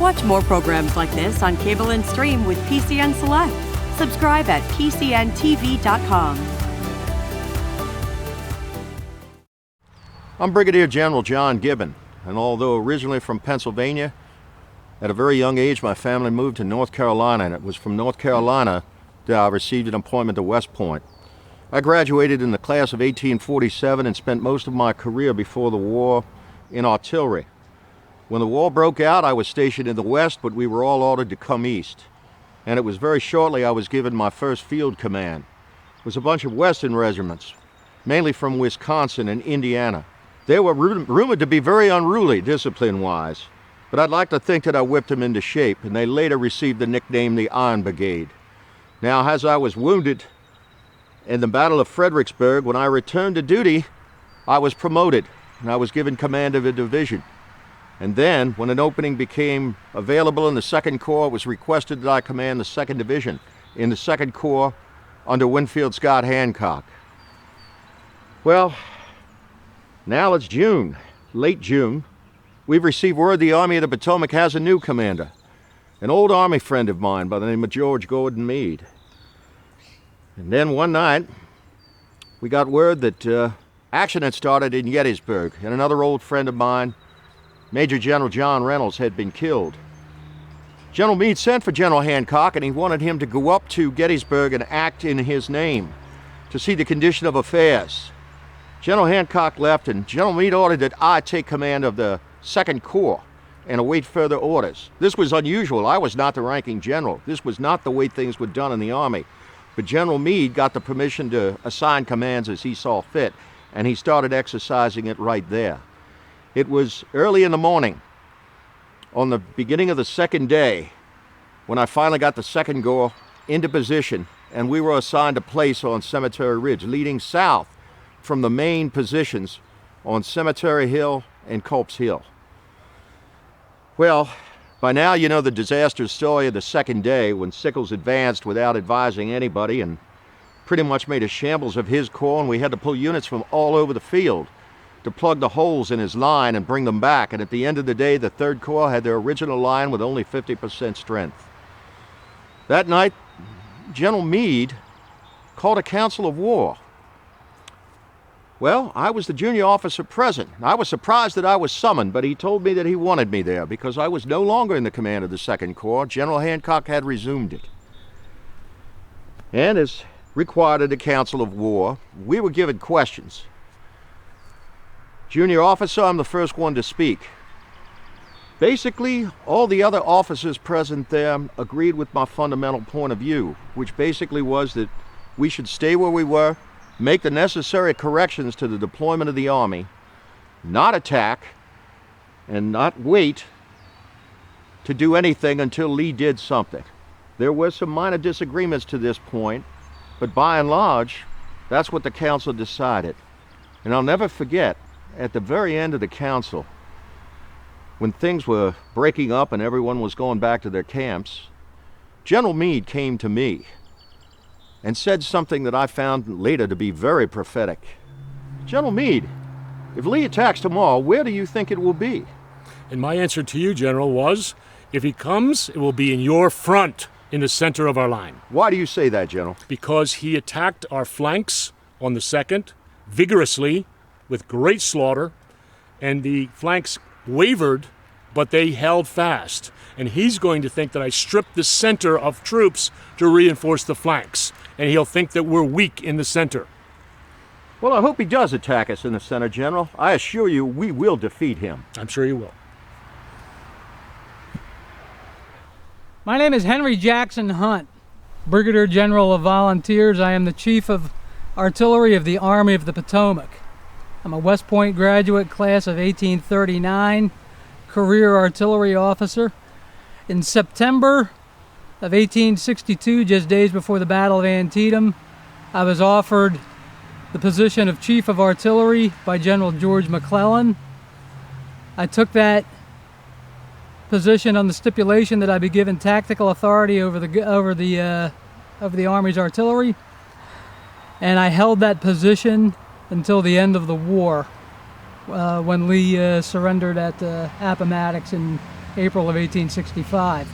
Watch more programs like this on cable and stream with PCN Select. Subscribe at PCNTV.com. I'm Brigadier General John Gibbon, and although originally from Pennsylvania, at a very young age my family moved to North Carolina, and it was from North Carolina that I received an appointment to West Point. I graduated in the class of 1847 and spent most of my career before the war in artillery. When the war broke out, I was stationed in the West, but we were all ordered to come east. And it was very shortly I was given my first field command. It was a bunch of Western regiments, mainly from Wisconsin and Indiana. They were rumored to be very unruly, discipline-wise, but I'd like to think that I whipped them into shape, and they later received the nickname the Iron Brigade. Now, as I was wounded in the Battle of Fredericksburg, when I returned to duty, I was promoted, and I was given command of a division. And then, when an opening became available in the 2nd Corps, it was requested that I command the 2nd Division in the 2nd Corps under Winfield Scott Hancock. Well, now it's June, late June. We've received word the Army of the Potomac has a new commander, an old Army friend of mine by the name of George Gordon Meade. And then one night, we got word that action had started in Gettysburg, and another old friend of mine, Major General John Reynolds, had been killed. General Meade sent for General Hancock, and he wanted him to go up to Gettysburg and act in his name to see the condition of affairs. General Hancock left, and General Meade ordered that I take command of the 2nd Corps and await further orders. This was unusual. I was not the ranking general. This was not the way things were done in the Army. But General Meade got the permission to assign commands as he saw fit, and he started exercising it right there. It was early in the morning, on the beginning of the 2nd day, when I finally got the 2nd Corps into position, and we were assigned a place on Cemetery Ridge, leading south from the main positions on Cemetery Hill and Culp's Hill. Well, by now you know the disastrous story of the 2nd day, when Sickles advanced without advising anybody and pretty much made a shambles of his corps, and we had to pull units from all over the field to plug the holes in his line and bring them back. And at the end of the day, the 3rd Corps had their original line with only 50% strength. That night, General Meade called a council of war. Well, I was the junior officer present. I was surprised that I was summoned, but he told me that he wanted me there because I was no longer in the command of the 2nd Corps. General Hancock had resumed it. And as required at a council of war, we were given questions. Junior officer, I'm the first one to speak. Basically, all the other officers present there agreed with my fundamental point of view, which basically was that we should stay where we were, make the necessary corrections to the deployment of the Army, not attack, and not wait to do anything until Lee did something. There were some minor disagreements to this point, but by and large, that's what the council decided. And I'll never forget, at the very end of the council, when things were breaking up and everyone was going back to their camps, General Meade came to me and said something that I found later to be very prophetic. General Meade, if Lee attacks tomorrow, where do you think it will be? And my answer to you, General, was, if he comes, it will be in your front, in the center of our line. Why do you say that, General? Because he attacked our flanks on the 2nd vigorously, with great slaughter, and the flanks wavered, but they held fast. And he's going to think that I stripped the center of troops to reinforce the flanks, and he'll think that we're weak in the center. Well, I hope he does attack us in the center, General. I assure you we will defeat him. I'm sure you will. My name is Henry Jackson Hunt, Brigadier General of Volunteers. I am the Chief of Artillery of the Army of the Potomac. I'm a West Point graduate, class of 1839, career artillery officer. In September of 1862, just days before the Battle of Antietam, I was offered the position of Chief of Artillery by General George McClellan. I took that position on the stipulation that I be given tactical authority over the Army's artillery, and I held that position until the end of the war, when Lee surrendered at Appomattox in April of 1865.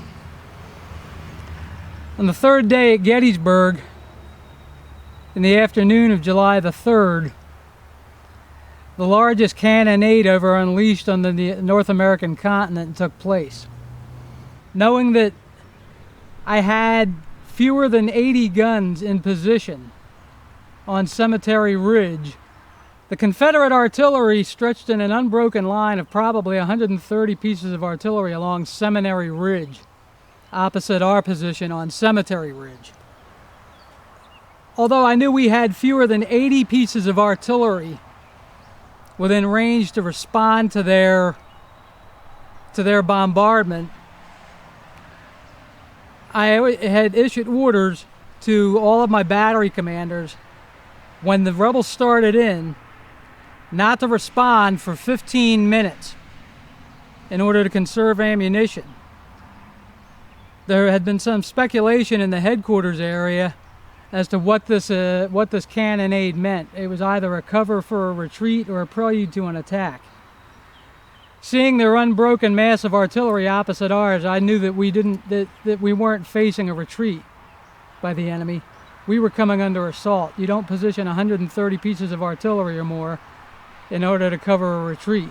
On the third day at Gettysburg, in the afternoon of July the 3rd, the largest cannonade ever unleashed on the North American continent took place. Knowing that I had fewer than 80 guns in position on Cemetery Ridge, the Confederate artillery stretched in an unbroken line of probably 130 pieces of artillery along Seminary Ridge, opposite our position on Cemetery Ridge. Although I knew we had fewer than 80 pieces of artillery within range to respond to their bombardment, I had issued orders to all of my battery commanders when the rebels started in not to respond for 15 minutes in order to conserve ammunition. There had been some speculation in the headquarters area as to what this cannonade meant. It was either a cover for a retreat or a prelude to an attack. Seeing their unbroken mass of artillery opposite ours, I knew that we weren't facing a retreat by the enemy. We were coming under assault. You don't position 130 pieces of artillery or more in order to cover a retreat.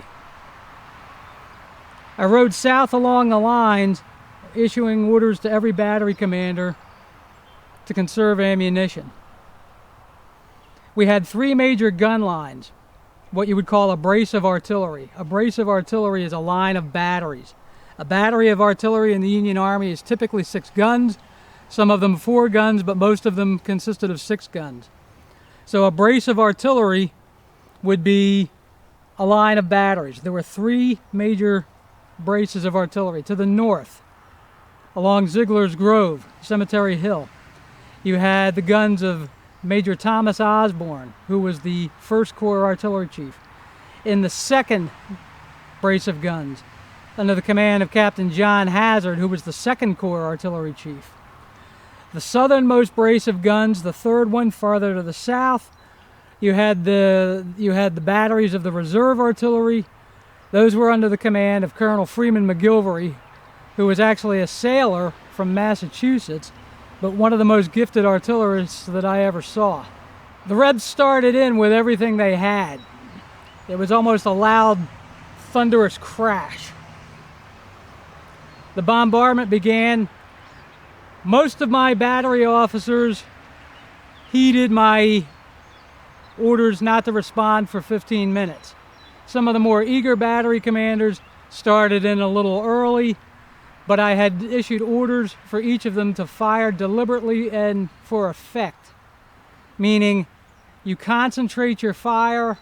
I rode south along the lines, issuing orders to every battery commander to conserve ammunition. We had 3 major gun lines, what you would call a brace of artillery. A brace of artillery is a line of batteries. A battery of artillery in the Union Army is typically 6 guns, some of them 4 guns, but most of them consisted of 6 guns. So a brace of artillery would be a line of batteries. There were 3 major braces of artillery. To the north, along Ziegler's Grove, Cemetery Hill, you had the guns of Major Thomas Osborne, who was the 1st Corps Artillery Chief. In the 2nd brace of guns, under the command of Captain John Hazard, who was the 2nd Corps Artillery Chief. The southernmost brace of guns, the 3rd one farther to the south, you had the batteries of the Reserve Artillery. Those were under the command of Colonel Freeman McGilvery, who was actually a sailor from Massachusetts, but one of the most gifted artillerists that I ever saw. The Rebs started in with everything they had. It was almost a loud, thunderous crash. The bombardment began. Most of my battery officers heeded my orders not to respond for 15 minutes. Some of the more eager battery commanders started in a little early, but I had issued orders for each of them to fire deliberately and for effect, meaning you concentrate your fire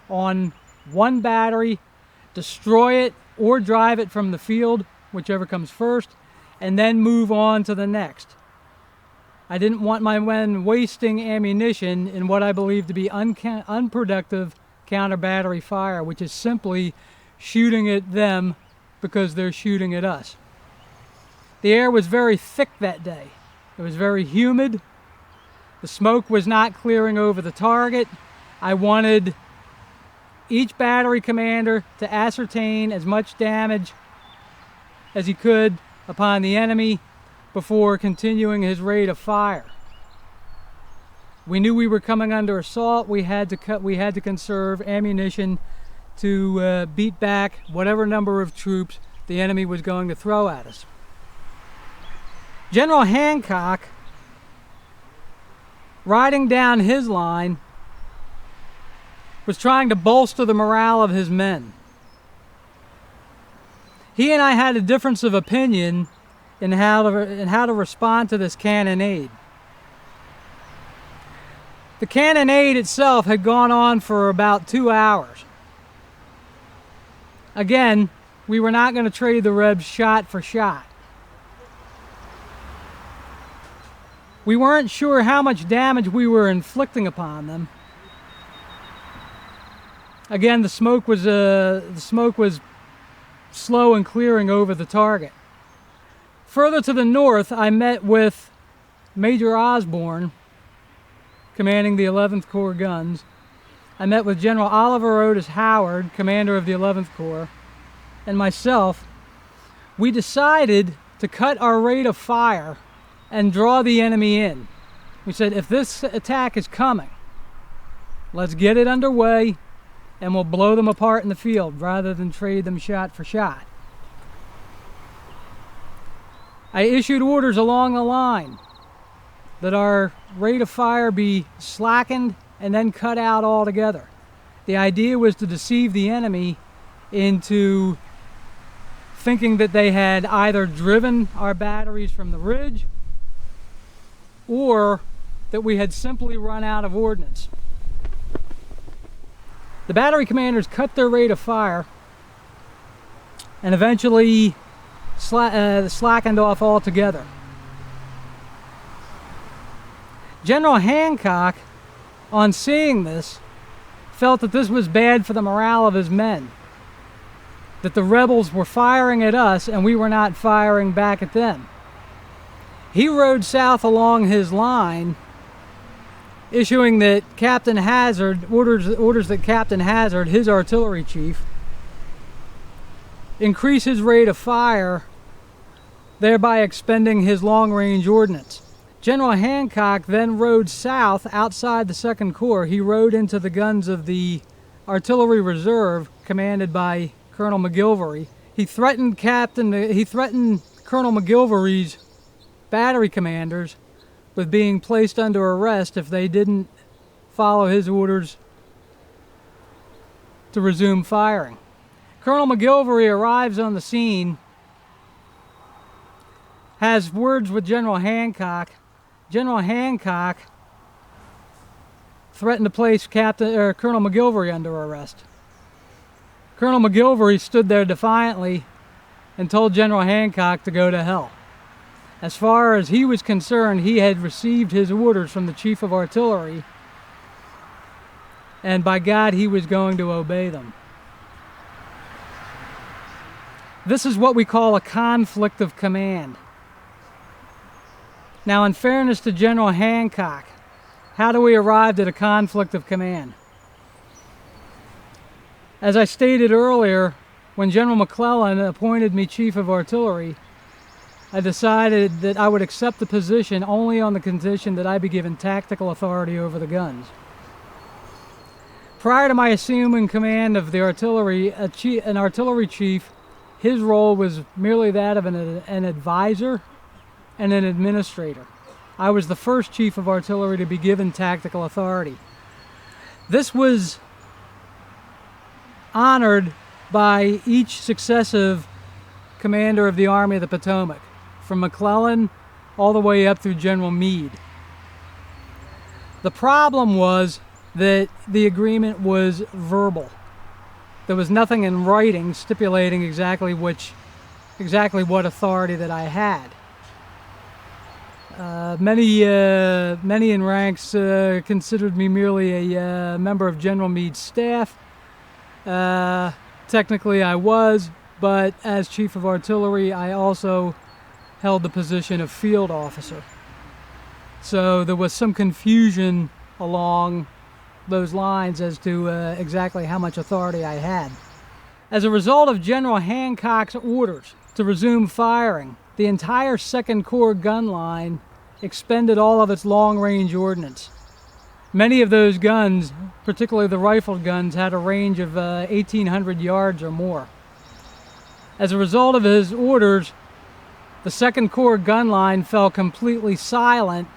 on one battery, destroy it or drive it from the field, whichever comes first, and then move on to the next. I didn't want my men wasting ammunition in what I believe to be unproductive counter-battery fire, which is simply shooting at them because they're shooting at us. The air was very thick that day. It was very humid. The smoke was not clearing over the target. I wanted each battery commander to ascertain as much damage as he could upon the enemy before continuing his rate of fire. We knew we were coming under assault. We had to conserve ammunition to beat back whatever number of troops the enemy was going to throw at us. General Hancock, riding down his line, was trying to bolster the morale of his men. He and I had a difference of opinion in how to respond to this cannonade. The cannonade itself had gone on for about 2 hours. Again, we were not going to trade the Rebs shot for shot. We weren't sure how much damage we were inflicting upon them. Again, the smoke was slow and clearing over the target. Further to the north, I met with Major Osborne, commanding the 11th Corps guns. I met with General Oliver Otis Howard, commander of the 11th Corps, and myself, we decided to cut our rate of fire and draw the enemy in. We said, if this attack is coming, let's get it underway and we'll blow them apart in the field rather than trade them shot for shot. I issued orders along the line that our rate of fire be slackened and then cut out altogether. The idea was to deceive the enemy into thinking that they had either driven our batteries from the ridge or that we had simply run out of ordnance. The battery commanders cut their rate of fire and eventually slackened off altogether. General Hancock, on seeing this, felt that this was bad for the morale of his men, that the rebels were firing at us and we were not firing back at them. He rode south along his line, issuing that Captain Hazard, orders that Captain Hazard, his artillery chief, increase his rate of fire, thereby expending his long-range ordnance. General Hancock then rode south outside the 2nd Corps. He rode into the guns of the Artillery Reserve, commanded by Colonel McGilvery. He threatened Colonel McGilvery's battery commanders with being placed under arrest if they didn't follow his orders to resume firing. Colonel McGilvery arrives on the scene, has words with General Hancock. General Hancock threatened to place Colonel McGilvery under arrest. Colonel McGilvery stood there defiantly and told General Hancock to go to hell. As far as he was concerned, he had received his orders from the Chief of Artillery, and by God, he was going to obey them. This is what we call a conflict of command. Now, in fairness to General Hancock, how do we arrive at a conflict of command? As I stated earlier, when General McClellan appointed me Chief of Artillery, I decided that I would accept the position only on the condition that I be given tactical authority over the guns. Prior to my assuming command of the artillery, an artillery chief, his role was merely that of an advisor and an administrator. I was the first Chief of Artillery to be given tactical authority. This was honored by each successive commander of the Army of the Potomac, from McClellan all the way up through General Meade. The problem was that the agreement was verbal. There was nothing in writing stipulating exactly what authority that I had. Many in ranks considered me merely a member of General Meade's staff. Technically I was, but as Chief of Artillery, I also held the position of field officer. So there was some confusion along those lines as to exactly how much authority I had. As a result of General Hancock's orders to resume firing, the entire 2nd Corps gun line expended all of its long-range ordnance. Many of those guns, particularly the rifled guns, had a range of 1,800 yards or more. As a result of his orders, the 2nd Corps gun line fell completely silent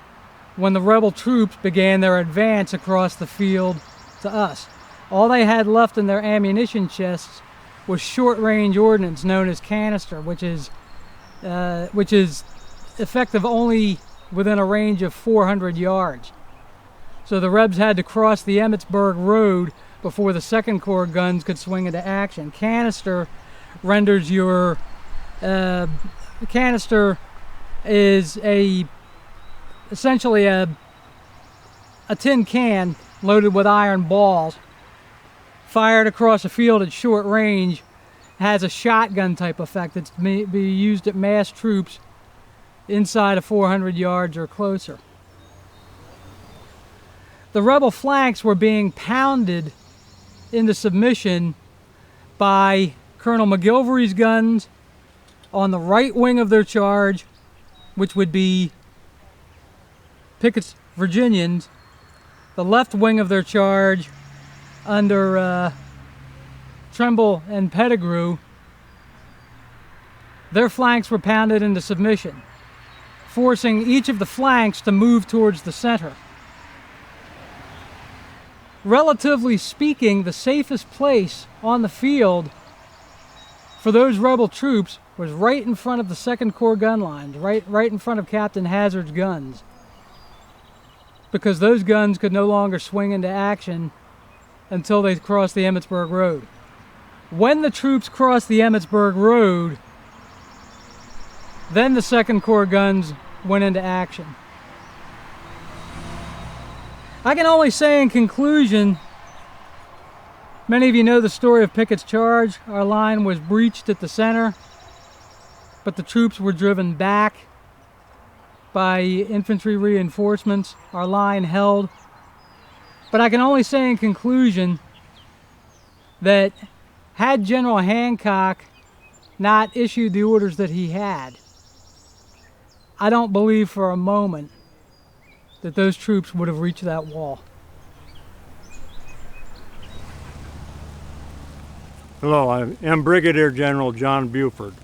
when the rebel troops began their advance across the field to us. All they had left in their ammunition chests was short-range ordnance known as canister, which is effective only within a range of 400 yards. So the Rebs had to cross the Emmitsburg Road before the 2nd Corps guns could swing into action. Canister renders your canister is essentially a tin can loaded with iron balls, fired across a field at short range, has a shotgun type effect. It's to be used at mass troops inside of 400 yards or closer. The rebel flanks were being pounded into submission by Colonel McGilvery's guns, on the right wing of their charge, which would be Pickett's Virginians, the left wing of their charge under Trimble and Pettigrew, their flanks were pounded into submission, forcing each of the flanks to move towards the center. Relatively speaking, the safest place on the field for those rebel troops was right in front of the 2nd Corps gun lines, right in front of Captain Hazard's guns, because those guns could no longer swing into action until they crossed the Emmitsburg Road. When the troops crossed the Emmitsburg Road, then the 2nd Corps guns went into action. I can only say in conclusion, many of you know the story of Pickett's charge. Our line was breached at the center, but the troops were driven back by infantry reinforcements. Our line held. But I can only say in conclusion that had General Hancock not issued the orders that he had, I don't believe for a moment that those troops would have reached that wall. Hello, I am Brigadier General John Buford.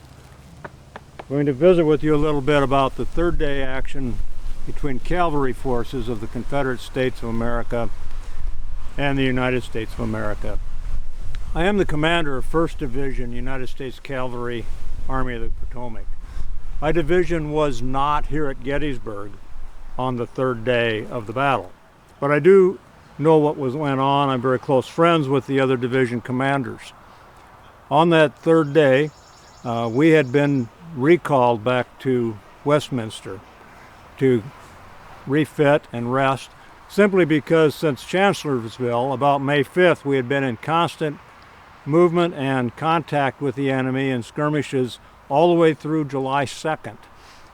I'm going to visit with you a little bit about the third day action between cavalry forces of the Confederate States of America and the United States of America. I am the commander of 1st Division, United States Cavalry, Army of the Potomac. My division was not here at Gettysburg on the third day of the battle, but I do know what went on. I'm very close friends with the other division commanders. On that third day, we had been recalled back to Westminster to refit and rest, simply because since Chancellorsville, about May 5th, we had been in constant movement and contact with the enemy in skirmishes all the way through July 2nd,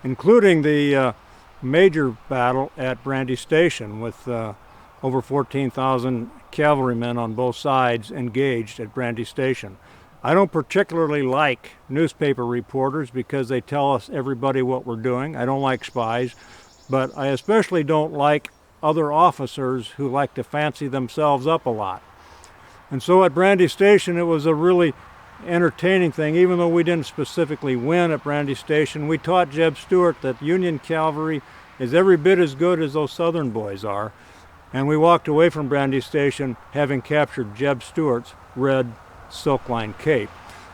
including the major battle at Brandy Station with over 14,000 cavalrymen on both sides engaged at Brandy Station. I don't particularly like newspaper reporters because they tell us everybody what we're doing. I don't like spies, but I especially don't like other officers who like to fancy themselves up a lot. And so at Brandy Station, it was a really entertaining thing. Even though we didn't specifically win at Brandy Station, we taught Jeb Stuart that Union cavalry is every bit as good as those Southern boys are. And we walked away from Brandy Station having captured Jeb Stuart's red silk-lined cape.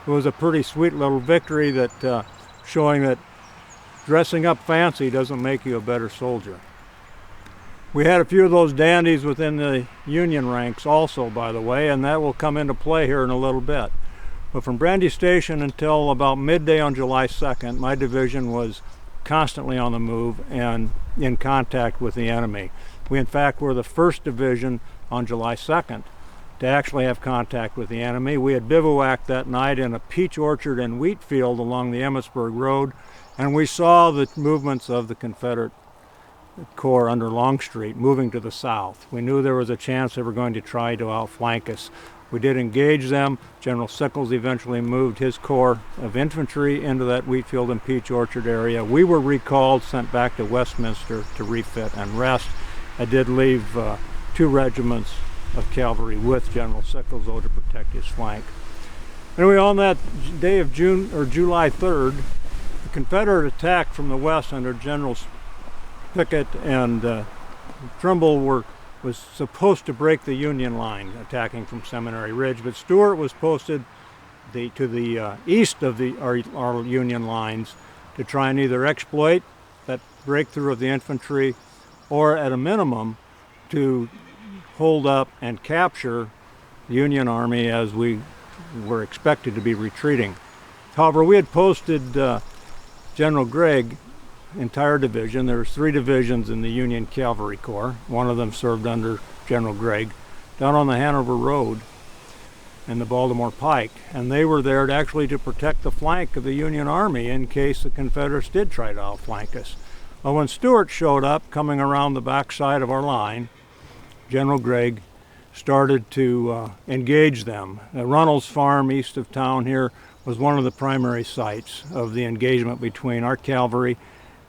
It was a pretty sweet little victory that showing that dressing up fancy doesn't make you a better soldier. We had a few of those dandies within the Union ranks also, by the way, and that will come into play here in a little bit. But from Brandy Station until about midday on July 2nd, my division was constantly on the move and in contact with the enemy. We, in fact, were the 1st Division on July 2nd to actually have contact with the enemy. We had bivouacked that night in a peach orchard and wheat field along the Emmitsburg Road, and we saw the movements of the Confederate Corps under Longstreet moving to the south. We knew there was a chance they were going to try to outflank us. We did engage them. General Sickles eventually moved his corps of infantry into that wheat field and peach orchard area. We were recalled, sent back to Westminster to refit and rest. I did leave 2 regiments of cavalry with General Sickles, though, to protect his flank. Anyway, on that day of July 3rd, the Confederate attack from the west under Generals Pickett and Trimble was supposed to break the Union line, attacking from Seminary Ridge, but Stuart was posted to the east of our Union lines to try and either exploit that breakthrough of the infantry or, at a minimum, to hold up and capture the Union Army as we were expected to be retreating. However, we had posted General Gregg entire division. There was 3 divisions in the Union Cavalry Corps. One of them served under General Gregg down on the Hanover Road and the Baltimore Pike, and they were there to protect the flank of the Union Army in case the Confederates did try to outflank us. Well, when Stuart showed up coming around the backside of our line, General Gregg started to engage them. Runnels Farm east of town here was one of the primary sites of the engagement between our cavalry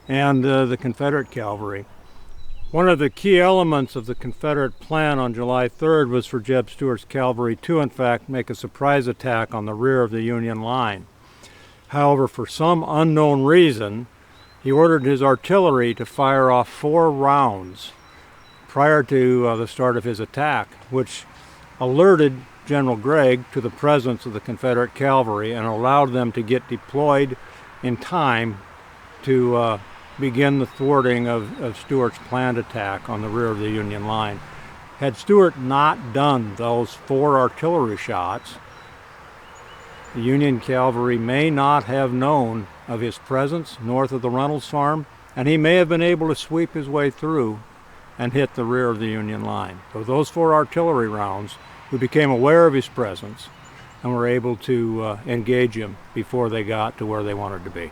and the Confederate cavalry. One of the key elements of the Confederate plan on July 3rd was for Jeb Stuart's cavalry to, in fact, make a surprise attack on the rear of the Union line. However, for some unknown reason, he ordered his artillery to fire off 4 rounds prior to the start of his attack, which alerted General Gregg to the presence of the Confederate cavalry and allowed them to get deployed in time to begin the thwarting of Stuart's planned attack on the rear of the Union line. Had Stuart not done those 4 artillery shots, the Union cavalry may not have known of his presence north of the Reynolds farm, and he may have been able to sweep his way through and hit the rear of the Union line. So those 4 artillery rounds, we became aware of his presence and were able to engage him before they got to where they wanted to be.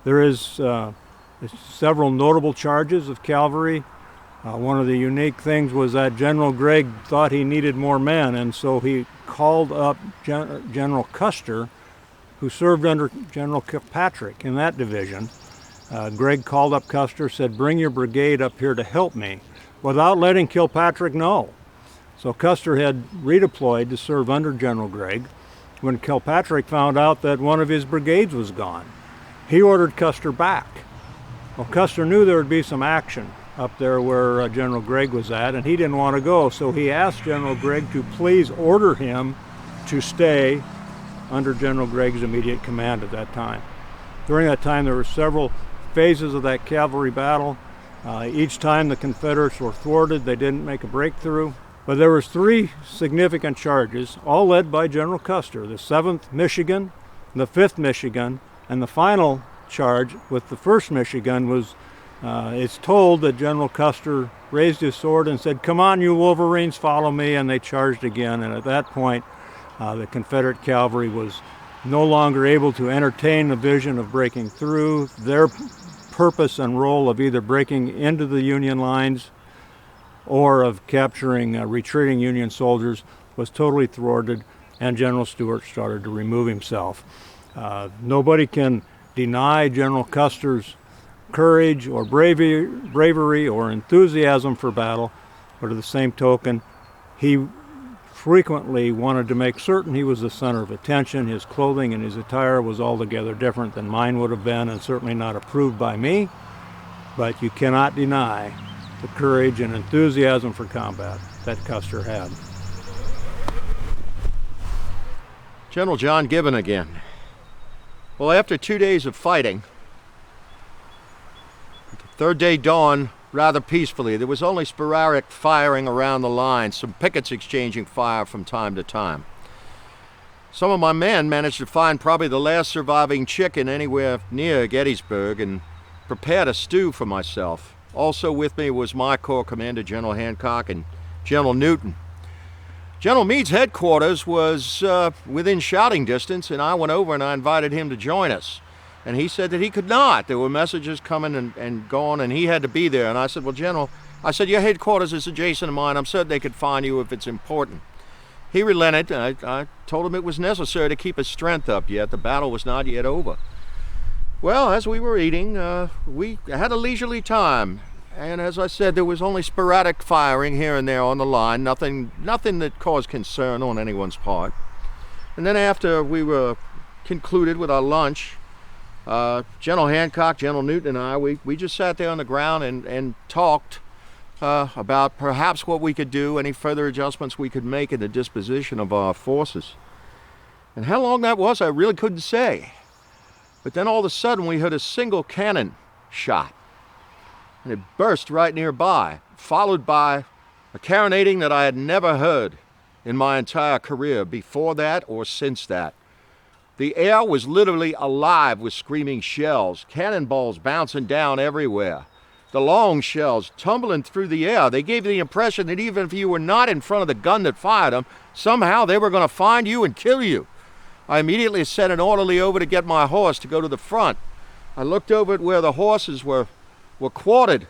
There is several notable charges of cavalry. One of the unique things was that General Gregg thought he needed more men, and so he called up General Custer, who served under General Kilpatrick in that division. Gregg called up Custer, said, "Bring your brigade up here to help me," without letting Kilpatrick know. So Custer had redeployed to serve under General Gregg when Kilpatrick found out that one of his brigades was gone. He ordered Custer back. Well, Custer knew there would be some action up there where General Gregg was at, and he didn't want to go, so he asked General Gregg to please order him to stay under General Gregg's immediate command at that time. During that time, there were several phases of that cavalry battle. Each time the Confederates were thwarted, they didn't make a breakthrough. But there was 3 significant charges, all led by General Custer: the 7th Michigan, the 5th Michigan, and the final charge with the 1st Michigan was, it's told that General Custer raised his sword and said, "Come on, you Wolverines, follow me," and they charged again. And at that point, the Confederate cavalry was no longer able to entertain the vision of breaking through. Their purpose and role of either breaking into the Union lines or of capturing retreating Union soldiers was totally thwarted, and General Stuart started to remove himself. Nobody can deny General Custer's courage or bravery or enthusiasm for battle, but at the same token, he frequently wanted to make certain he was the center of attention. His clothing and his attire was altogether different than mine would have been, and certainly not approved by me, but you cannot deny the courage and enthusiasm for combat that Custer had. General John Gibbon again. Well, after 2 days of fighting, the 3rd day dawned rather peacefully. There was only sporadic firing around the line, some pickets exchanging fire from time to time. Some of my men managed to find probably the last surviving chicken anywhere near Gettysburg and prepared a stew for myself. Also with me was my Corps Commander, General Hancock, and General Newton. General Meade's headquarters was within shouting distance, and I went over and I invited him to join us. And he said that he could not. There were messages coming and going, and he had to be there. And I said, "Well, General," I said, "your headquarters is adjacent to mine. I'm certain they could find you if it's important." He relented. I told him it was necessary to keep his strength up yet. The battle was not yet over. Well, as we were eating, we had a leisurely time. And as I said, there was only sporadic firing here and there on the line, nothing that caused concern on anyone's part. And then after we were concluded with our lunch, General Hancock, General Newton, and I, we just sat there on the ground and talked about perhaps what we could do, any further adjustments we could make in the disposition of our forces. And how long that was, I really couldn't say. But then all of a sudden we heard a single cannon shot. And it burst right nearby, followed by a cannonading that I had never heard in my entire career before that or since that. The air was literally alive with screaming shells, cannonballs bouncing down everywhere. The long shells tumbling through the air. They gave the impression that even if you were not in front of the gun that fired them, somehow they were going to find you and kill you. I immediately sent an orderly over to get my horse to go to the front. I looked over at where the horses were quartered.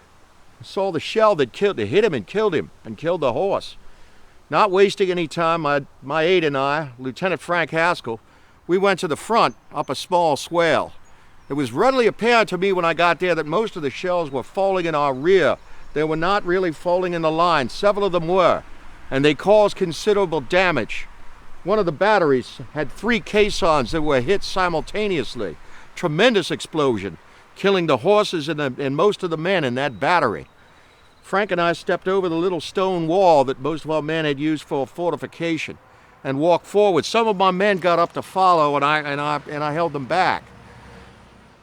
I saw the shell that hit him and killed the horse. Not wasting any time, my aide and I, Lieutenant Frank Haskell, We went to the front, up a small swale. It was readily apparent to me when I got there that most of the shells were falling in our rear. They were not really falling in the line. Several of them were, and they caused considerable damage. One of the batteries had 3 caissons that were hit simultaneously. Tremendous explosion, killing the horses and most of the men in that battery. Frank and I stepped over the little stone wall that most of our men had used for fortification and walked forward. Some of my men got up to follow, and I held them back.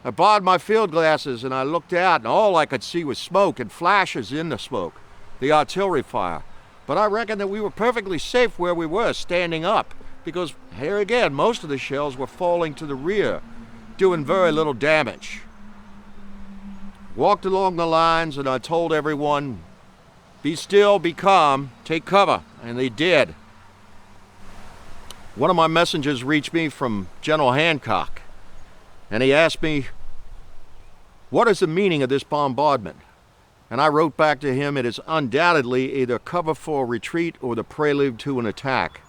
I borrowed my field glasses and I looked out, and all I could see was smoke and flashes in the smoke, the artillery fire. But I reckon that we were perfectly safe where we were, standing up, because here again, most of the shells were falling to the rear, doing very little damage. Walked along the lines and I told everyone, be still, be calm, take cover, and they did. One of my messengers reached me from General Hancock, and he asked me, what is the meaning of this bombardment? And I wrote back to him, it is undoubtedly either cover for a retreat or the prelude to an attack.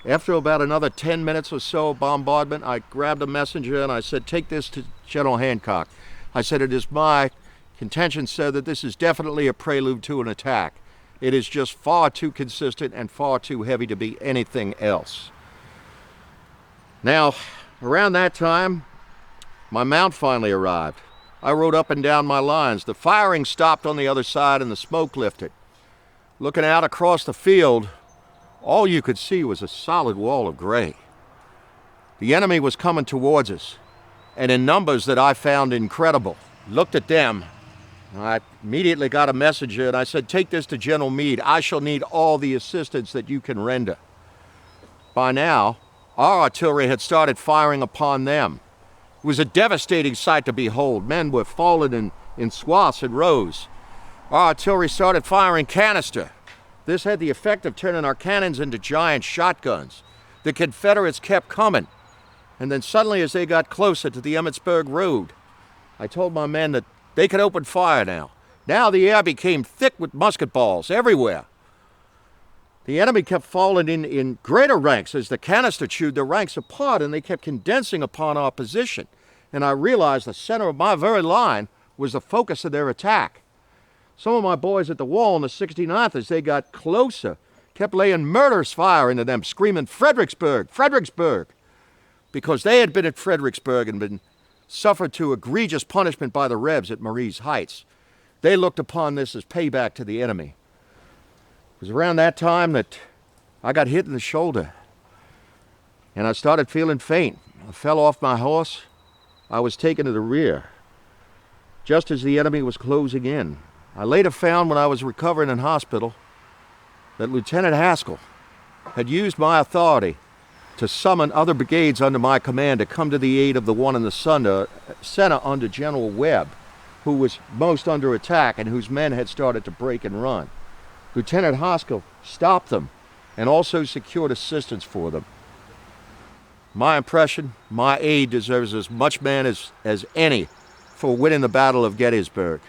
After about another 10 minutes or so of bombardment, I grabbed a messenger and I said, take this to General Hancock. I said, it is my contention, sir, that this is definitely a prelude to an attack. It is just far too consistent and far too heavy to be anything else. Now, around that time, my mount finally arrived. I rode up and down my lines. The firing stopped on the other side and the smoke lifted. Looking out across the field, all you could see was a solid wall of gray. The enemy was coming towards us, and in numbers that I found incredible. Looked at them, and I immediately got a messenger, and I said, take this to General Meade. I shall need all the assistance that you can render. By now, our artillery had started firing upon them. It was a devastating sight to behold. Men were falling in swaths and rows. Our artillery started firing canister. This had the effect of turning our cannons into giant shotguns. The Confederates kept coming. And then suddenly, as they got closer to the Emmitsburg Road, I told my men that they could open fire now. Now the air became thick with musket balls everywhere. The enemy kept falling in greater ranks as the canister chewed the ranks apart, and they kept condensing upon our position. And I realized the center of my very line was the focus of their attack. Some of my boys at the wall in the 69th, as they got closer, kept laying murderous fire into them, screaming, Fredericksburg, Fredericksburg, because they had been at Fredericksburg and been suffered to egregious punishment by the Rebs at Marie's Heights. They looked upon this as payback to the enemy. It was around that time that I got hit in the shoulder, and I started feeling faint. I fell off my horse. I was taken to the rear, just as the enemy was closing in. I later found, when I was recovering in hospital, that Lieutenant Haskell had used my authority to summon other brigades under my command to come to the aid of the one in the center under General Webb, who was most under attack and whose men had started to break and run. Lieutenant Haskell stopped them and also secured assistance for them. My impression, my aid deserves as much man as any for winning the Battle of Gettysburg.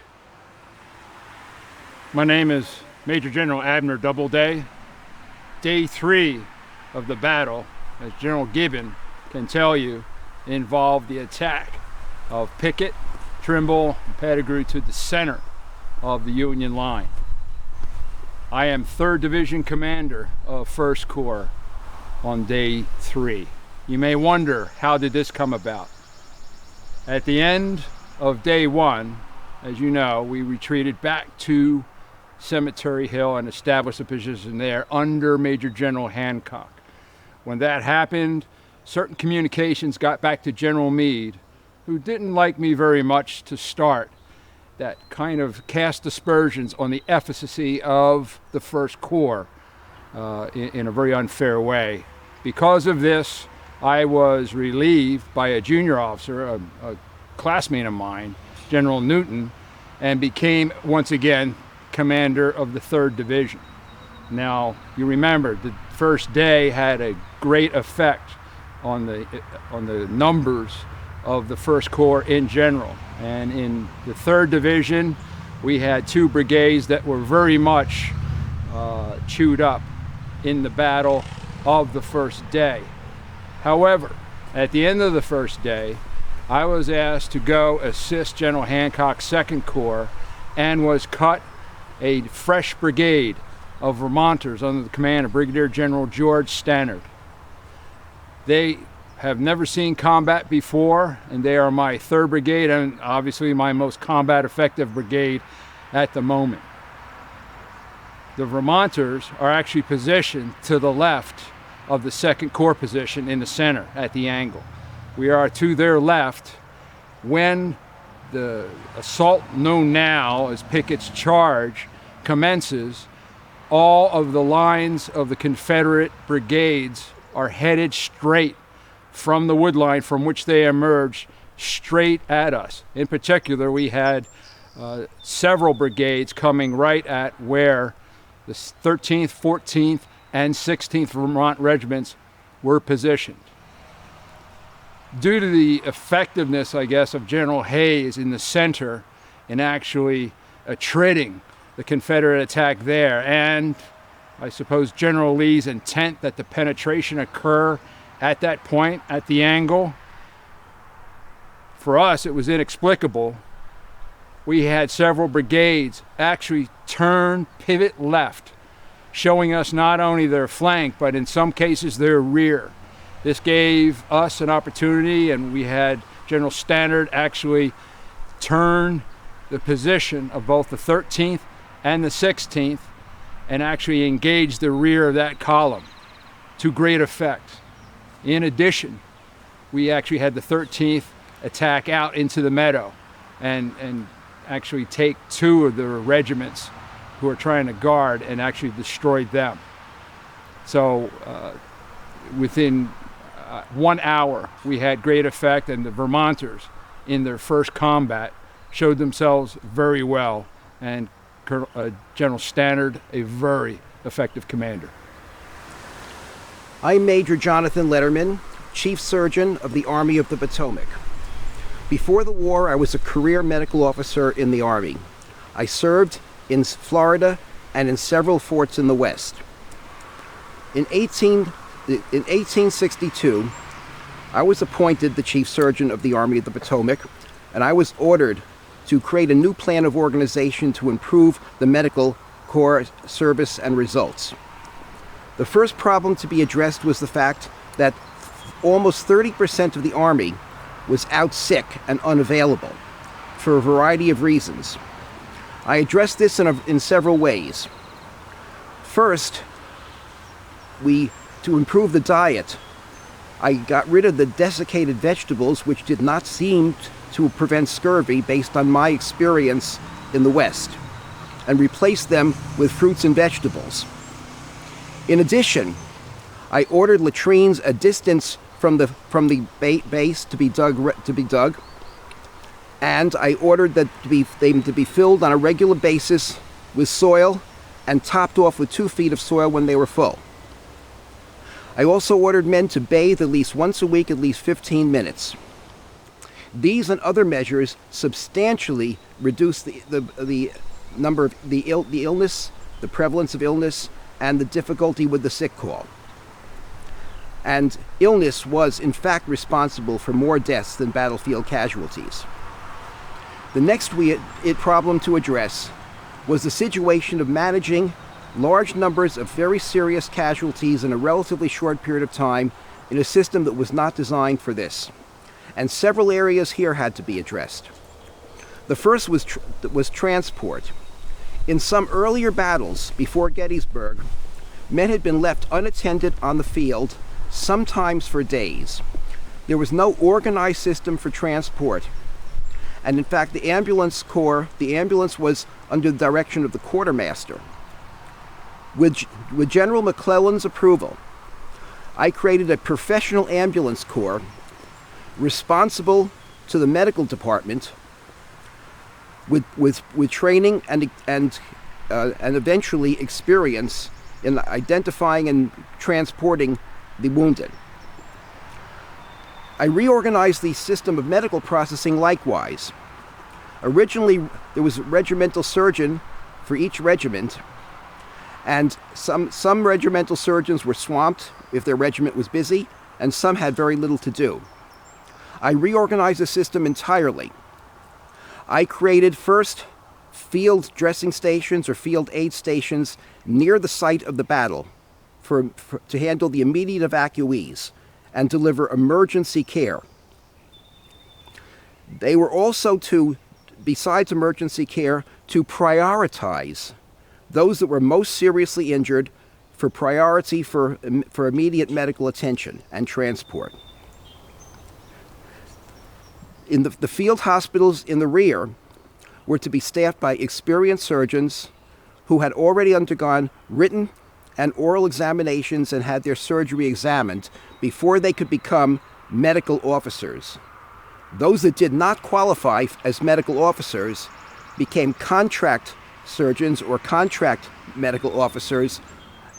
My name is Major General Abner Doubleday. Day 3 of the battle, as General Gibbon can tell you, involved the attack of Pickett, Trimble, and Pettigrew to the center of the Union line. I am 3rd Division Commander of 1st Corps on Day 3. You may wonder, how did this come about? At the end of Day 1, as you know, we retreated back to Cemetery Hill and established a position there under Major General Hancock. When that happened, certain communications got back to General Meade, who didn't like me very much to start. That kind of cast aspersions on the efficacy of the 1st Corps in a very unfair way. Because of this, I was relieved by a junior officer, a classmate of mine, General Newton, and became once again commander of the 3rd Division. Now, you remember, the first day had a great effect on the numbers of the 1st Corps in general. And in the 3rd Division, we had 2 brigades that were very much chewed up in the battle of the first day. However, At the end of the first day, I was asked to go assist General Hancock's 2nd Corps and was cut a fresh brigade of Vermonters under the command of Brigadier General George Stannard. They have never seen combat before, and they are my 3rd brigade and obviously my most combat effective brigade at the moment. The Vermonters are actually positioned to the left of the 2nd Corps position in the center at the angle. We are to their left when the assault known now as Pickett's charge commences. All of the lines of the Confederate brigades are headed straight from the wood line from which they emerged straight at us. In particular, we had several brigades coming right at where the 13th, 14th, and 16th Vermont regiments were positioned. Due to the effectiveness, I guess, of General Hayes in the center in actually treating the Confederate attack there, and I suppose General Lee's intent that the penetration occur at that point, at the angle, for us it was inexplicable. We had several brigades actually turn, pivot left, showing us not only their flank, but in some cases their rear. This gave us an opportunity, and we had General Stannard actually turn the position of both the 13th and the 16th and actually engage the rear of that column to great effect. In addition, we actually had the 13th attack out into the meadow and actually take 2 of the regiments who were trying to guard and actually destroyed them. So within 1 hour, we had great effect, and the Vermonters in their first combat showed themselves very well, and General Stannard, a very effective commander. I'm Major Jonathan Letterman, Chief Surgeon of the Army of the Potomac. Before the war, I was a career medical officer in the Army. I served in Florida and in several forts in the West. In 1862, I was appointed the Chief Surgeon of the Army of the Potomac, and I was ordered to create a new plan of organization to improve the medical corps service and results. The first problem to be addressed was the fact that almost 30% of the Army was out sick and unavailable for a variety of reasons. I addressed this in several ways. First, to improve the diet, I got rid of the desiccated vegetables, which did not seem to prevent scurvy based on my experience in the West, and replaced them with fruits and vegetables. In addition, I ordered latrines a distance from the base to be dug, and I ordered them to be filled on a regular basis with soil and topped off with 2 feet of soil when they were full. I also ordered men to bathe at least once a week, at least 15 minutes. These and other measures substantially reduced the number of the illness, the prevalence of illness, and the difficulty with the sick call. And illness was, in fact, responsible for more deaths than battlefield casualties. The next problem to address was the situation of managing large numbers of very serious casualties in a relatively short period of time in a system that was not designed for this. And several areas here had to be addressed. The first was transport. In some earlier battles before Gettysburg, men had been left unattended on the field, sometimes for days. There was no organized system for transport. And in fact, the ambulance was under the direction of the quartermaster. With General McClellan's approval, I created a professional ambulance corps responsible to the medical department with training and eventually experience in identifying and transporting the wounded. I reorganized the system of medical processing likewise. Originally, there was a regimental surgeon for each regiment, and some regimental surgeons were swamped if their regiment was busy, and some had very little to do. I reorganized the system entirely. I created first field dressing stations or field aid stations near the site of the battle to handle the immediate evacuees and deliver emergency care. They were also besides emergency care, to prioritize those that were most seriously injured for priority for immediate medical attention and transport. In the field hospitals in the rear were to be staffed by experienced surgeons who had already undergone written and oral examinations and had their surgery examined before they could become medical officers. Those that did not qualify as medical officers became contract surgeons or contract medical officers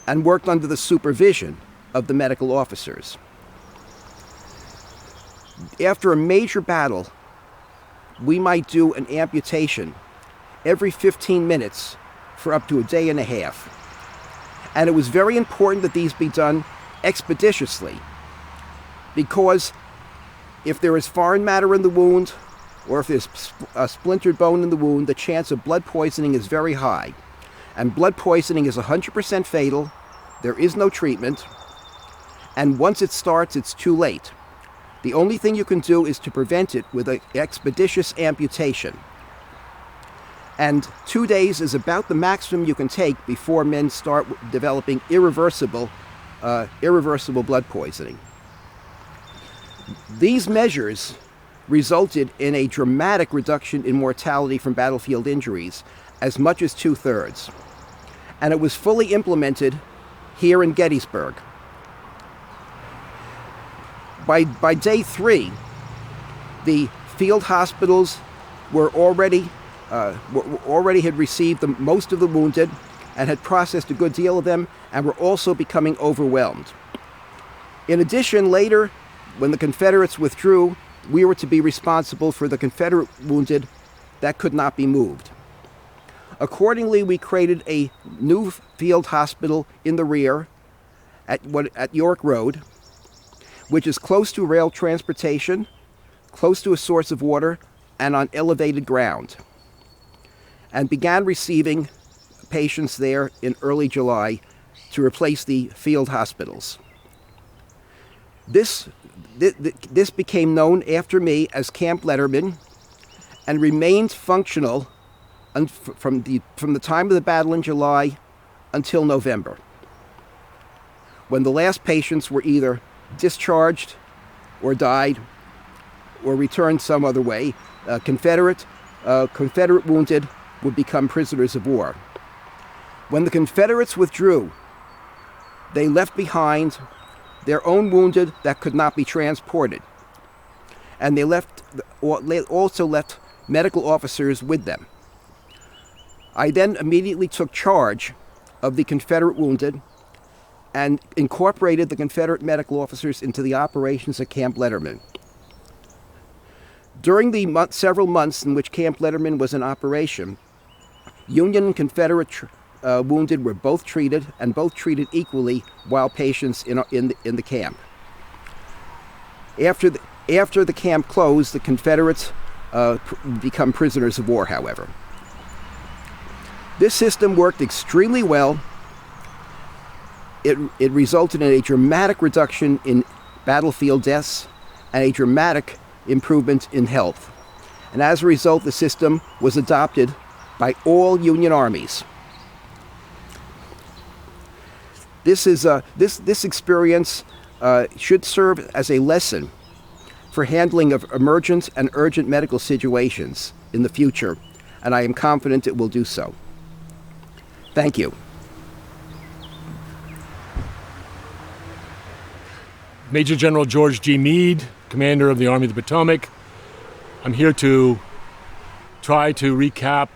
and worked under the supervision of the medical officers. After a major battle, we might do an amputation every 15 minutes for up to a day and a half. And it was very important that these be done expeditiously, because if there is foreign matter in the wound, or if there's a splintered bone in the wound, the chance of blood poisoning is very high. And blood poisoning is 100% fatal. There is no treatment. And once it starts, it's too late. The only thing you can do is to prevent it with an expeditious amputation. And 2 days is about the maximum you can take before men start developing irreversible blood poisoning. These measures resulted in a dramatic reduction in mortality from battlefield injuries, as much as 2/3. And it was fully implemented here in Gettysburg. By day 3, the field hospitals were already had received most of the wounded and had processed a good deal of them, and were also becoming overwhelmed. In addition, later, when the Confederates withdrew, we were to be responsible for the Confederate wounded that could not be moved. Accordingly, we created a new field hospital in the rear at York Road, which is close to rail transportation, close to a source of water, and on elevated ground, and began receiving patients there in early July to replace the field hospitals. This became known after me as Camp Letterman, and remained functional from the time of the battle in July until November, when the last patients were either discharged or died or returned some other way. Confederate wounded would become prisoners of war. When the Confederates withdrew, they left behind their own wounded that could not be transported, and they also left medical officers with them. I then immediately took charge of the Confederate wounded and incorporated the Confederate medical officers into the operations at Camp Letterman. During the several months in which Camp Letterman was in operation, Union and Confederate wounded were both treated, and both treated equally while patients in the camp. After the camp closed, the Confederates become prisoners of war, however. This system worked extremely well. It resulted in a dramatic reduction in battlefield deaths and a dramatic improvement in health. And as a result, the system was adopted by all Union armies. This experience should serve as a lesson for handling of emergent and urgent medical situations in the future, and I am confident it will do so. Thank you. Major General George G. Meade, Commander of the Army of the Potomac. I'm here to try to recap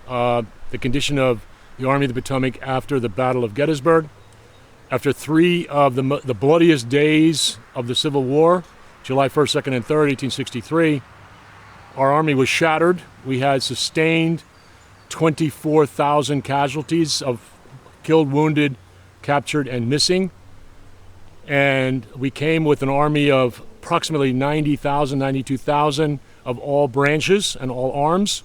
the condition of the Army of the Potomac after the Battle of Gettysburg. After 3 of the bloodiest days of the Civil War, July 1st, 2nd, and 3rd, 1863, our army was shattered. We had sustained 24,000 casualties of killed, wounded, captured, and missing. And we came with an army of approximately 90,000, 92,000 of all branches and all arms.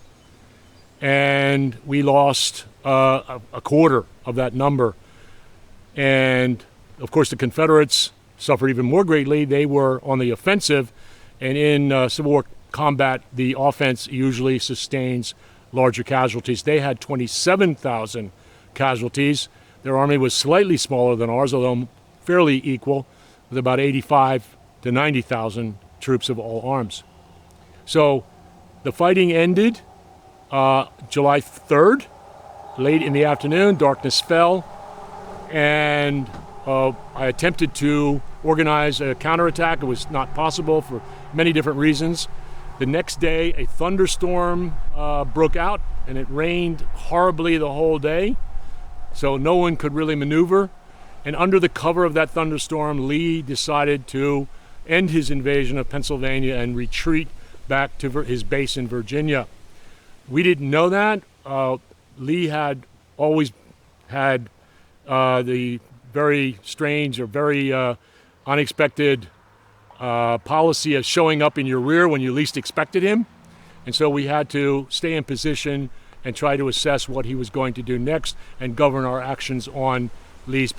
And we lost a quarter of that number. And of course, the Confederates suffered even more greatly. They were on the offensive, and in Civil War combat, the offense usually sustains larger casualties. They had 27,000 casualties. Their army was slightly smaller than ours, although fairly equal, with about 85 to 90,000 troops of all arms. So the fighting ended July 3rd, late in the afternoon. Darkness fell, and I attempted to organize a counterattack. It was not possible for many different reasons. The next day, a thunderstorm broke out, and it rained horribly the whole day, so no one could really maneuver. And under the cover of that thunderstorm, Lee decided to end his invasion of Pennsylvania and retreat back to his base in Virginia. We didn't know that. Lee had always had the very strange or very unexpected policy of showing up in your rear when you least expected him. And so we had to stay in position and try to assess what he was going to do next and govern our actions on Lee's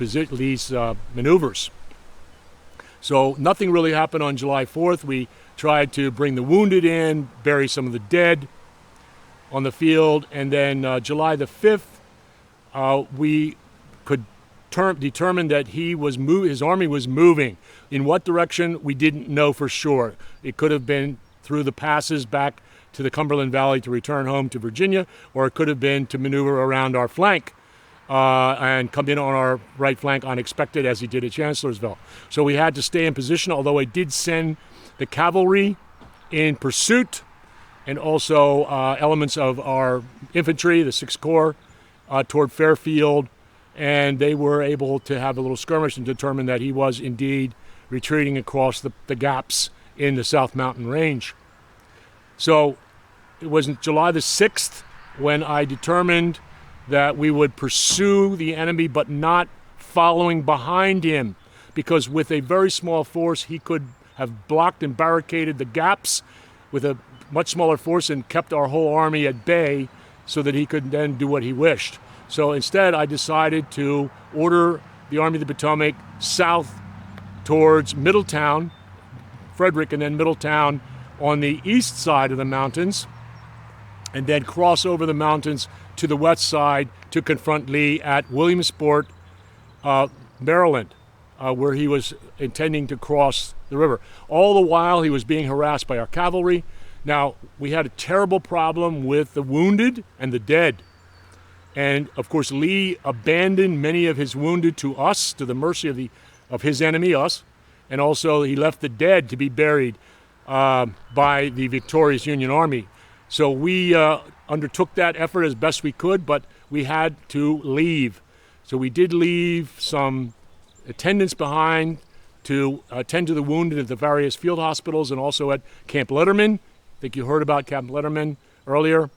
maneuvers. So nothing really happened on July 4th. We tried to bring the wounded in, bury some of the dead on the field, and then July the 5th, we could determine that his army was moving. In what direction, we didn't know for sure. It could have been through the passes back to the Cumberland Valley to return home to Virginia, or it could have been to maneuver around our flank and come in on our right flank unexpected, as he did at Chancellorsville. So we had to stay in position, although I did send the cavalry in pursuit, and also elements of our infantry, the 6th Corps, toward Fairfield, and they were able to have a little skirmish and determine that he was indeed retreating across the gaps in the South Mountain Range. So it was July the 6th when I determined that we would pursue the enemy but not following behind him, because with a very small force he could have blocked and barricaded the gaps with a much smaller force and kept our whole army at bay so that he could then do what he wished. So instead I decided to order the Army of the Potomac south towards Middletown, Frederick, and then Middletown on the east side of the mountains, and then cross over the mountains to the west side to confront Lee at Williamsport, Maryland, where he was intending to cross the river. All the while he was being harassed by our cavalry. Now, we had a terrible problem with the wounded and the dead. And of course, Lee abandoned many of his wounded to us, to the mercy of his enemy, us. And also he left the dead to be buried by the victorious Union Army. So we undertook that effort as best we could, but we had to leave. So we did leave some attendants behind to attend to the wounded at the various field hospitals and also at Camp Letterman. I think you heard about Camp Letterman earlier.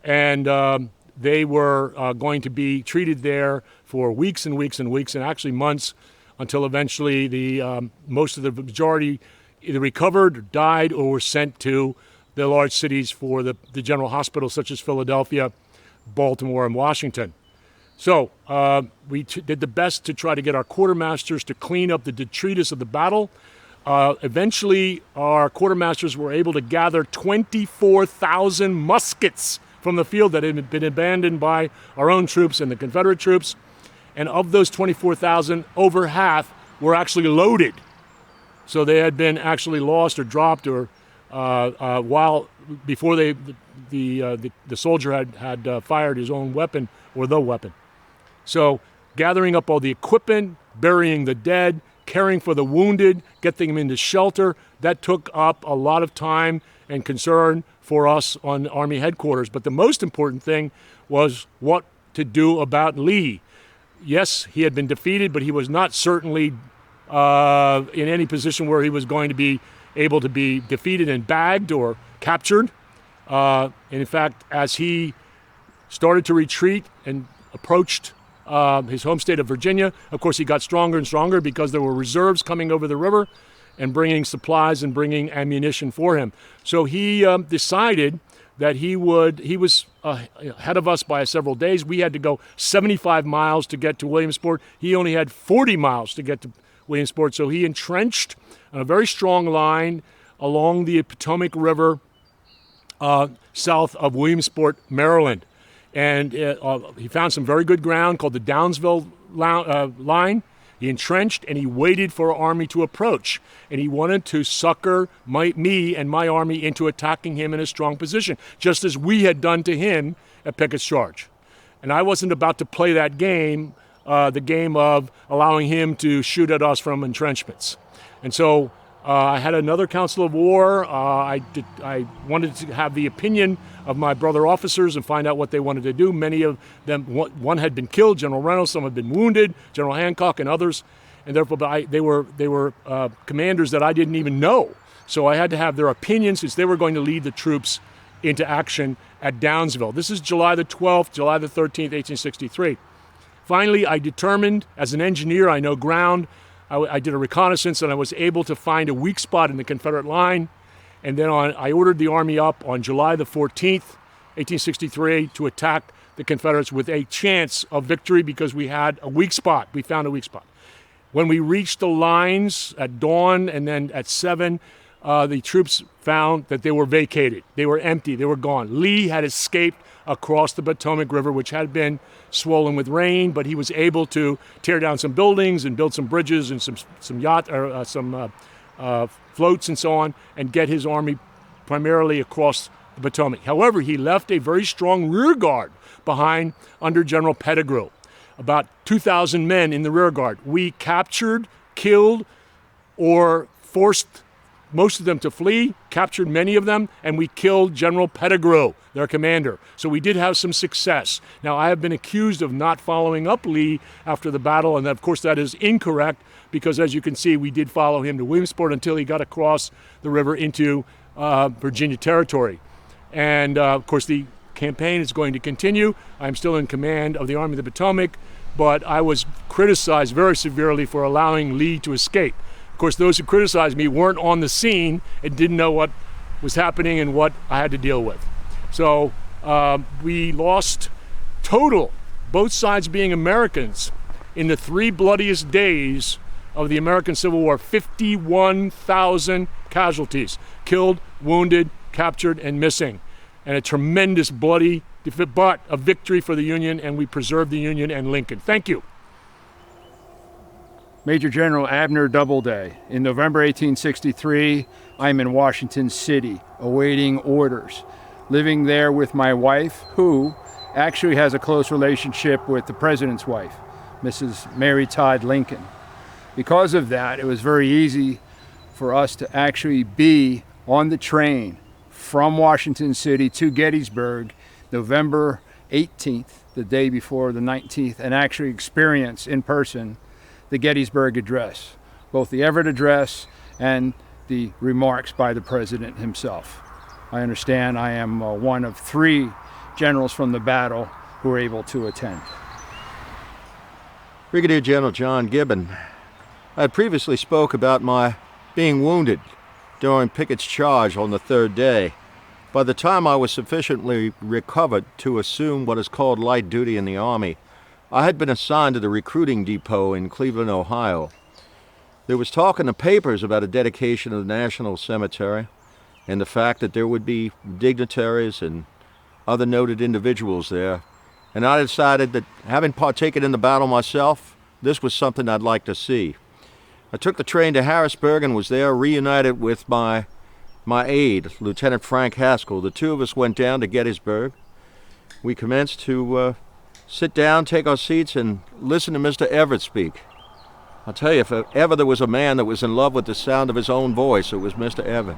And they were going to be treated there for weeks and weeks and weeks, and actually months, until eventually the most of the majority either recovered, or died, or were sent to the large cities for the general hospitals such as Philadelphia, Baltimore, and Washington. So we did the best to try to get our quartermasters to clean up the detritus of the battle. Eventually, our quartermasters were able to gather 24,000 muskets from the field that had been abandoned by our own troops and the Confederate troops. And of those 24,000, over half were actually loaded. So they had been actually lost or dropped, or before the soldier had fired his own weapon or the weapon. So gathering up all the equipment, burying the dead, caring for the wounded, getting them into shelter, that took up a lot of time and concern for us on Army headquarters. But the most important thing was what to do about Lee. Yes, he had been defeated, but he was not certainly in any position where he was going to be able to be defeated and bagged or captured. And in fact, as he started to retreat and approached his home state of Virginia. Of course, he got stronger and stronger because there were reserves coming over the river and bringing supplies and bringing ammunition for him. So he decided that he was ahead of us by several days. We had to go 75 miles to get to Williamsport. He only had 40 miles to get to Williamsport. So he entrenched on a very strong line along the Potomac River south of Williamsport, Maryland. And he found some very good ground called the Downsville line. He entrenched and he waited for our army to approach. And he wanted to sucker me and my army into attacking him in a strong position, just as we had done to him at Pickett's Charge. And I wasn't about to play that game, the game of allowing him to shoot at us from entrenchments. And so I had another council of war. I wanted to have the opinion of my brother officers and find out what they wanted to do. Many of them, one had been killed, General Reynolds, some had been wounded, General Hancock and others, and therefore they were commanders that I didn't even know. So I had to have their opinions since they were going to lead the troops into action at Downsville. This is July the 12th, July the 13th, 1863. Finally, I determined, as an engineer, I know ground. I did a reconnaissance and I was able to find a weak spot in the Confederate line. And then I ordered the army up on July the 14th, 1863, to attack the Confederates with a chance of victory because we had a weak spot. We found a weak spot. When we reached the lines at dawn and then at 7, the troops found that they were vacated. They were empty. They were gone. Lee had escaped across the Potomac River, which had been swollen with rain, but he was able to tear down some buildings and build some bridges and some floats and so on, and get his army primarily across the Potomac. However, he left a very strong rear guard behind under General Pettigrew, about 2,000 men in the rear guard. We captured, killed, or forced most of them to flee, captured many of them, and we killed General Pettigrew, their commander. So we did have some success. Now, I have been accused of not following up Lee after the battle, and of course that is incorrect because, as you can see, we did follow him to Williamsport until he got across the river into Virginia territory. And, of course, the campaign is going to continue. I'm still in command of the Army of the Potomac, but I was criticized very severely for allowing Lee to escape. Of course, those who criticized me weren't on the scene and didn't know what was happening and what I had to deal with. So we lost total, both sides being Americans, in the 3 bloodiest days of the American Civil War, 51,000 casualties, killed, wounded, captured, and missing. And a tremendous bloody defeat, but a victory for the Union, and we preserved the Union and Lincoln. Thank you. Major General Abner Doubleday. In November 1863, I'm in Washington City, awaiting orders, living there with my wife, who actually has a close relationship with the President's wife, Mrs. Mary Todd Lincoln. Because of that, it was very easy for us to actually be on the train from Washington City to Gettysburg, November 18th, the day before the 19th, and actually experience in person the Gettysburg Address, both the Everett Address and the remarks by the President himself. I understand I am one of 3 generals from the battle who were able to attend. Brigadier General John Gibbon. I had previously spoke about my being wounded during Pickett's charge on the 3rd day. By the time I was sufficiently recovered to assume what is called light duty in the Army, I had been assigned to the recruiting depot in Cleveland, Ohio. There was talk in the papers about a dedication of the National Cemetery and the fact that there would be dignitaries and other noted individuals there. And I decided that, having partaken in the battle myself, this was something I'd like to see. I took the train to Harrisburg and was there reunited with my aide, Lieutenant Frank Haskell. The 2 of us went down to Gettysburg. We commenced to sit down, take our seats, and listen to Mr. Everett speak. I'll tell you, if ever there was a man that was in love with the sound of his own voice, it was Mr. Everett.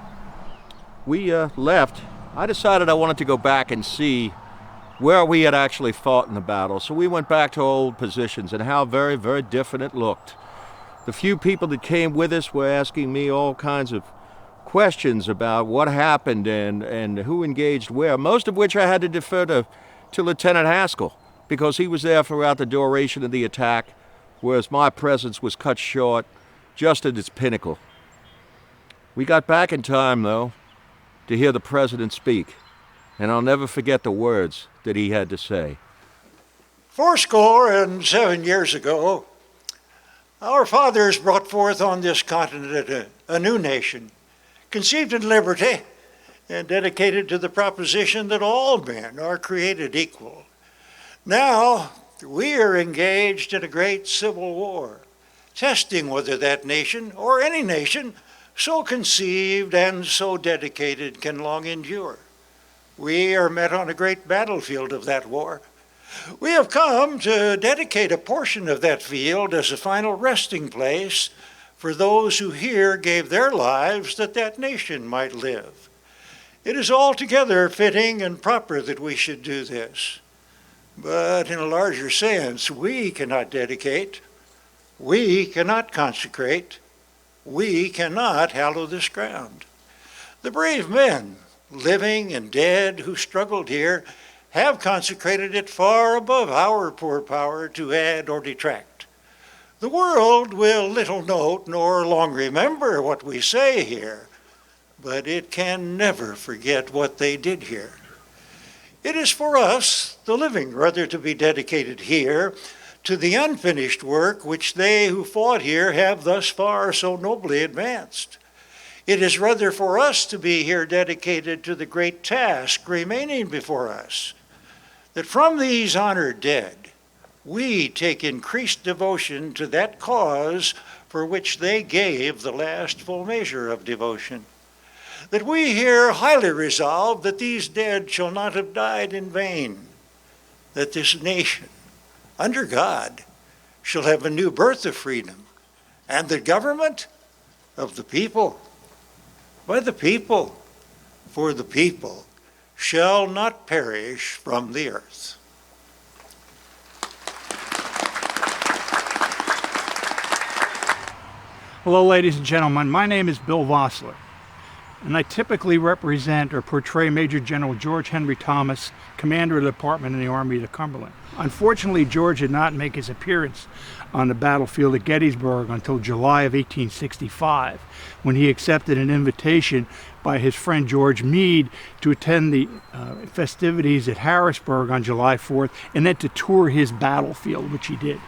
We left. I decided I wanted to go back and see where we had actually fought in the battle. So we went back to our old positions and how very, very different it looked. The few people that came with us were asking me all kinds of questions about what happened and who engaged where, most of which I had to defer to Lieutenant Haskell. because he was there throughout the duration of the attack, whereas my presence was cut short just at its pinnacle. We got back in time, though, to hear the president speak, and I'll never forget the words that he had to say. 77 years ago, our fathers brought forth on this continent a new nation, conceived in liberty and dedicated to the proposition that all men are created equal. Now, we are engaged in a great civil war, testing whether that nation, or any nation, so conceived and so dedicated can long endure. We are met on a great battlefield of that war. We have come to dedicate a portion of that field as a final resting place for those who here gave their lives that that nation might live. It is altogether fitting and proper that we should do this. But in a larger sense, we cannot dedicate, we cannot consecrate, we cannot hallow this ground. The brave men, living and dead, who struggled here, have consecrated it far above our poor power to add or detract. The world will little note nor long remember what we say here, but it can never forget what they did here. It is for us, the living, rather, to be dedicated here to the unfinished work which they who fought here have thus far so nobly advanced. It is rather for us to be here dedicated to the great task remaining before us, that from these honored dead, we take increased devotion to that cause for which they gave the last full measure of devotion. That we here highly resolve that these dead shall not have died in vain, that this nation, under God, shall have a new birth of freedom, and the government of the people, by the people, for the people, shall not perish from the earth. Hello, ladies and gentlemen. My name is Bill Vossler, and I typically represent or portray Major General George Henry Thomas, Commander of the Department in the Army of the Cumberland. Unfortunately, George did not make his appearance on the battlefield at Gettysburg until July of 1865, when he accepted an invitation by his friend George Meade to attend the festivities at Harrisburg on July 4th, and then to tour his battlefield, which he did.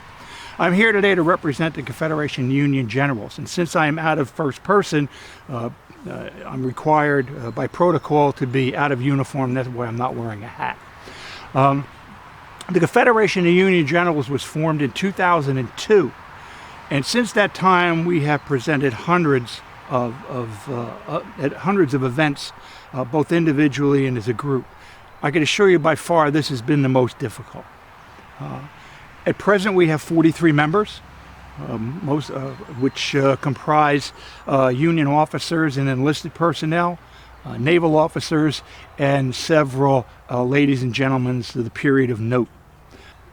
I'm here today to represent the Confederation of Union Generals, and since I am out of first person, I'm required by protocol to be out of uniform. That's why I'm not wearing a hat. The Confederation of Union Generals was formed in 2002, and since that time we have presented hundreds of events, both individually and as a group. I can assure you by far this has been the most difficult. At present we have 43 members, most which comprise Union officers and enlisted personnel, naval officers, and several ladies and gentlemen to the period of note.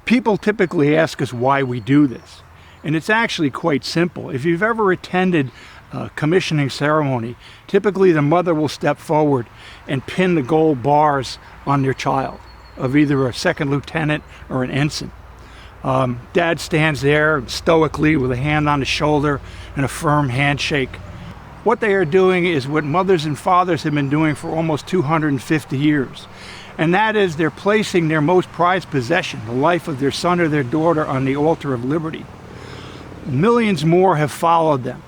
People typically ask us why we do this, and it's actually quite simple. If you've ever attended a commissioning ceremony, typically the mother will step forward and pin the gold bars on their child of either a second lieutenant or an ensign. Dad stands there stoically with a hand on the shoulder and a firm handshake. What they are doing is what mothers and fathers have been doing for almost 250 years. And that is they're placing their most prized possession, the life of their son or their daughter, on the altar of liberty. Millions more have followed them.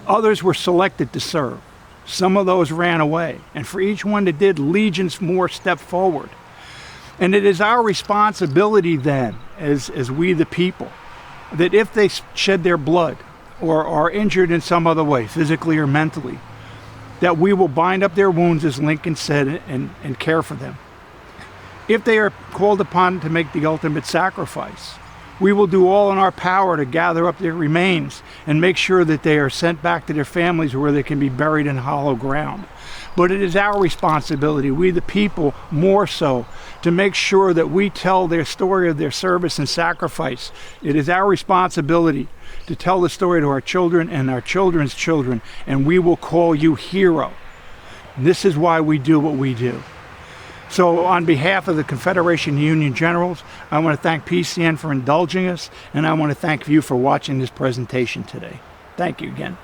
Others were selected to serve. Some of those ran away. And for each one that did, legions more stepped forward. And it is our responsibility then, as we the people, that if they shed their blood or are injured in some other way, physically or mentally, that we will bind up their wounds, as Lincoln said, and care for them. If they are called upon to make the ultimate sacrifice, we will do all in our power to gather up their remains and make sure that they are sent back to their families where they can be buried in hollow ground. But it is our responsibility, we the people more so, to make sure that we tell their story of their service and sacrifice. It is our responsibility to tell the story to our children and our children's children, and we will call you hero. And this is why we do what we do. So on behalf of the Confederation of Union Generals, I want to thank PCN for indulging us, and I want to thank you for watching this presentation today. Thank you again.